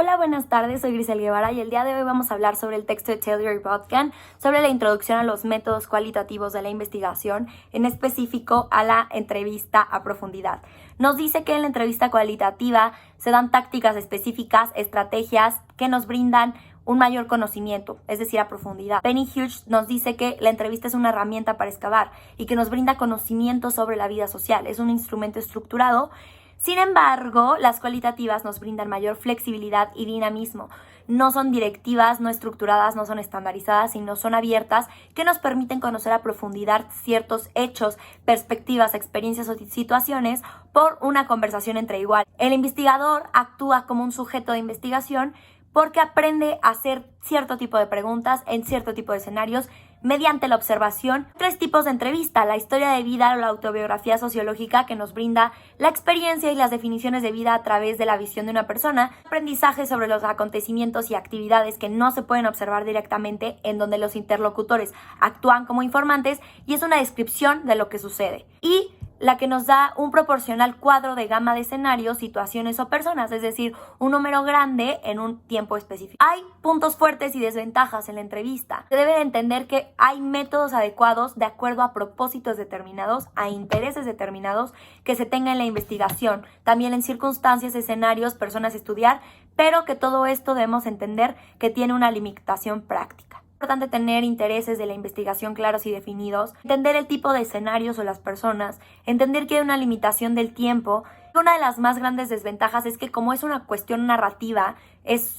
Hola, buenas tardes, soy Grisel Guevara y el día de hoy vamos a hablar sobre el texto de Taylor y Botkin sobre la introducción a los métodos cualitativos de la investigación, en específico a la entrevista a profundidad. Nos dice que en la entrevista cualitativa se dan tácticas específicas, estrategias que nos brindan un mayor conocimiento, es decir, a profundidad. Penny Hughes nos dice que la entrevista es una herramienta para excavar y que nos brinda conocimiento sobre la vida social, es un instrumento estructurado. Sin embargo, las cualitativas nos brindan mayor flexibilidad y dinamismo. No son directivas, no estructuradas, no son estandarizadas, sino son abiertas que nos permiten conocer a profundidad ciertos hechos, perspectivas, experiencias o situaciones por una conversación entre iguales. El investigador actúa como un sujeto de investigación porque aprende a hacer cierto tipo de preguntas en cierto tipo de escenarios mediante la observación. 3 tipos de entrevista: la historia de vida o la autobiografía sociológica, que nos brinda la experiencia y las definiciones de vida a través de la visión de una persona; aprendizaje sobre los acontecimientos y actividades que no se pueden observar directamente, en donde los interlocutores actúan como informantes y es una descripción de lo que sucede; y la que nos da un proporcional cuadro de gama de escenarios, situaciones o personas, es decir, un número grande en un tiempo específico. Hay puntos fuertes y desventajas en la entrevista. Se debe de entender que hay métodos adecuados de acuerdo a propósitos determinados, a intereses determinados que se tenga en la investigación, también en circunstancias, escenarios, personas a estudiar, pero que todo esto debemos entender que tiene una limitación práctica. Es importante tener intereses de la investigación claros y definidos, entender el tipo de escenarios o las personas, entender que hay una limitación del tiempo. Una de las más grandes desventajas es que, como es una cuestión narrativa,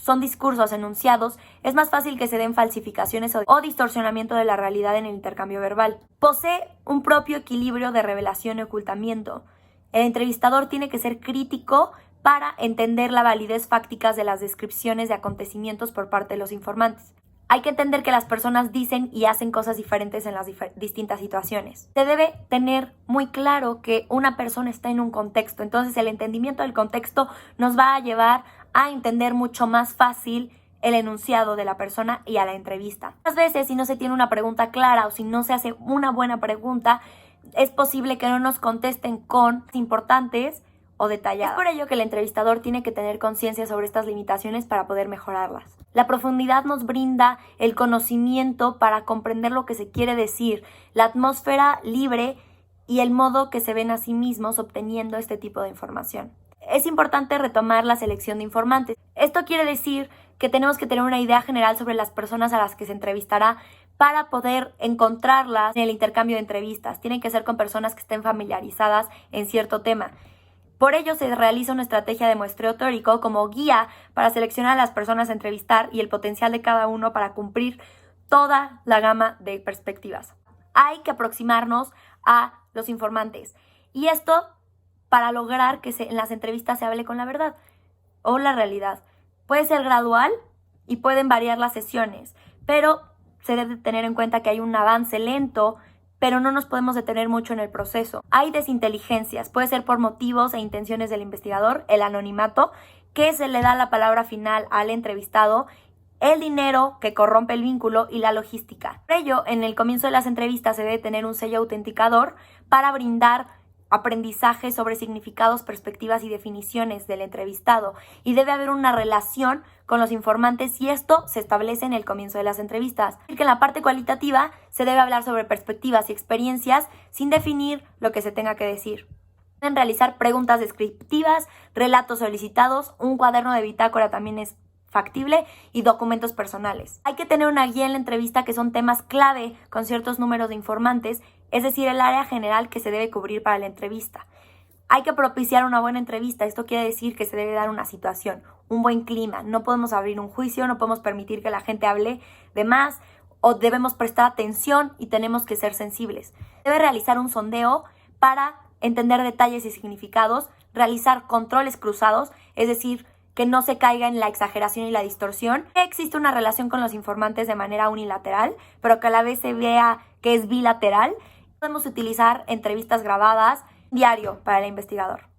son discursos enunciados, es más fácil que se den falsificaciones o distorsionamiento de la realidad en el intercambio verbal. Posee un propio equilibrio de revelación y ocultamiento. El entrevistador tiene que ser crítico para entender la validez fáctica de las descripciones de acontecimientos por parte de los informantes. Hay que entender que las personas dicen y hacen cosas diferentes en las distintas situaciones. Se debe tener muy claro que una persona está en un contexto, entonces el entendimiento del contexto nos va a llevar a entender mucho más fácil el enunciado de la persona y a la entrevista. Muchas veces, si no se tiene una pregunta clara o si no se hace una buena pregunta, es posible que no nos contesten con importantes o detalladas. Es por ello que el entrevistador tiene que tener conciencia sobre estas limitaciones para poder mejorarlas. La profundidad nos brinda el conocimiento para comprender lo que se quiere decir, la atmósfera libre y el modo que se ven a sí mismos obteniendo este tipo de información. Es importante retomar la selección de informantes. Esto quiere decir que tenemos que tener una idea general sobre las personas a las que se entrevistará para poder encontrarlas en el intercambio de entrevistas. Tienen que ser con personas que estén familiarizadas en cierto tema. Por ello se realiza una estrategia de muestreo teórico como guía para seleccionar a las personas a entrevistar y el potencial de cada uno para cumplir toda la gama de perspectivas. Hay que aproximarnos a los informantes, y esto para lograr que en las entrevistas se hable con la verdad o la realidad. Puede ser gradual y pueden variar las sesiones, pero se debe tener en cuenta que hay un avance lento, pero no nos podemos detener mucho en el proceso. Hay desinteligencias, puede ser por motivos e intenciones del investigador, el anonimato, que se le da la palabra final al entrevistado, el dinero que corrompe el vínculo y la logística. Por ello, en el comienzo de las entrevistas se debe tener un sello autenticador para brindar aprendizaje sobre significados, perspectivas y definiciones del entrevistado, y debe haber una relación con los informantes, y esto se establece en el comienzo de las entrevistas. Que en la parte cualitativa se debe hablar sobre perspectivas y experiencias sin definir lo que se tenga que decir. Deben realizar preguntas descriptivas, relatos solicitados, un cuaderno de bitácora también es factible, y documentos personales. Hay que tener una guía en la entrevista que son temas clave con ciertos números de informantes, es decir, el área general que se debe cubrir para la entrevista. Hay que propiciar una buena entrevista. Esto quiere decir que se debe dar una situación, un buen clima. No podemos abrir un juicio, no podemos permitir que la gente hable de más, o debemos prestar atención y tenemos que ser sensibles. Debe realizar un sondeo para entender detalles y significados, realizar controles cruzados, es decir, que no se caiga en la exageración y la distorsión. Existe una relación con los informantes de manera unilateral, pero que a la vez se vea que es bilateral. Podemos utilizar entrevistas grabadas diario para el investigador.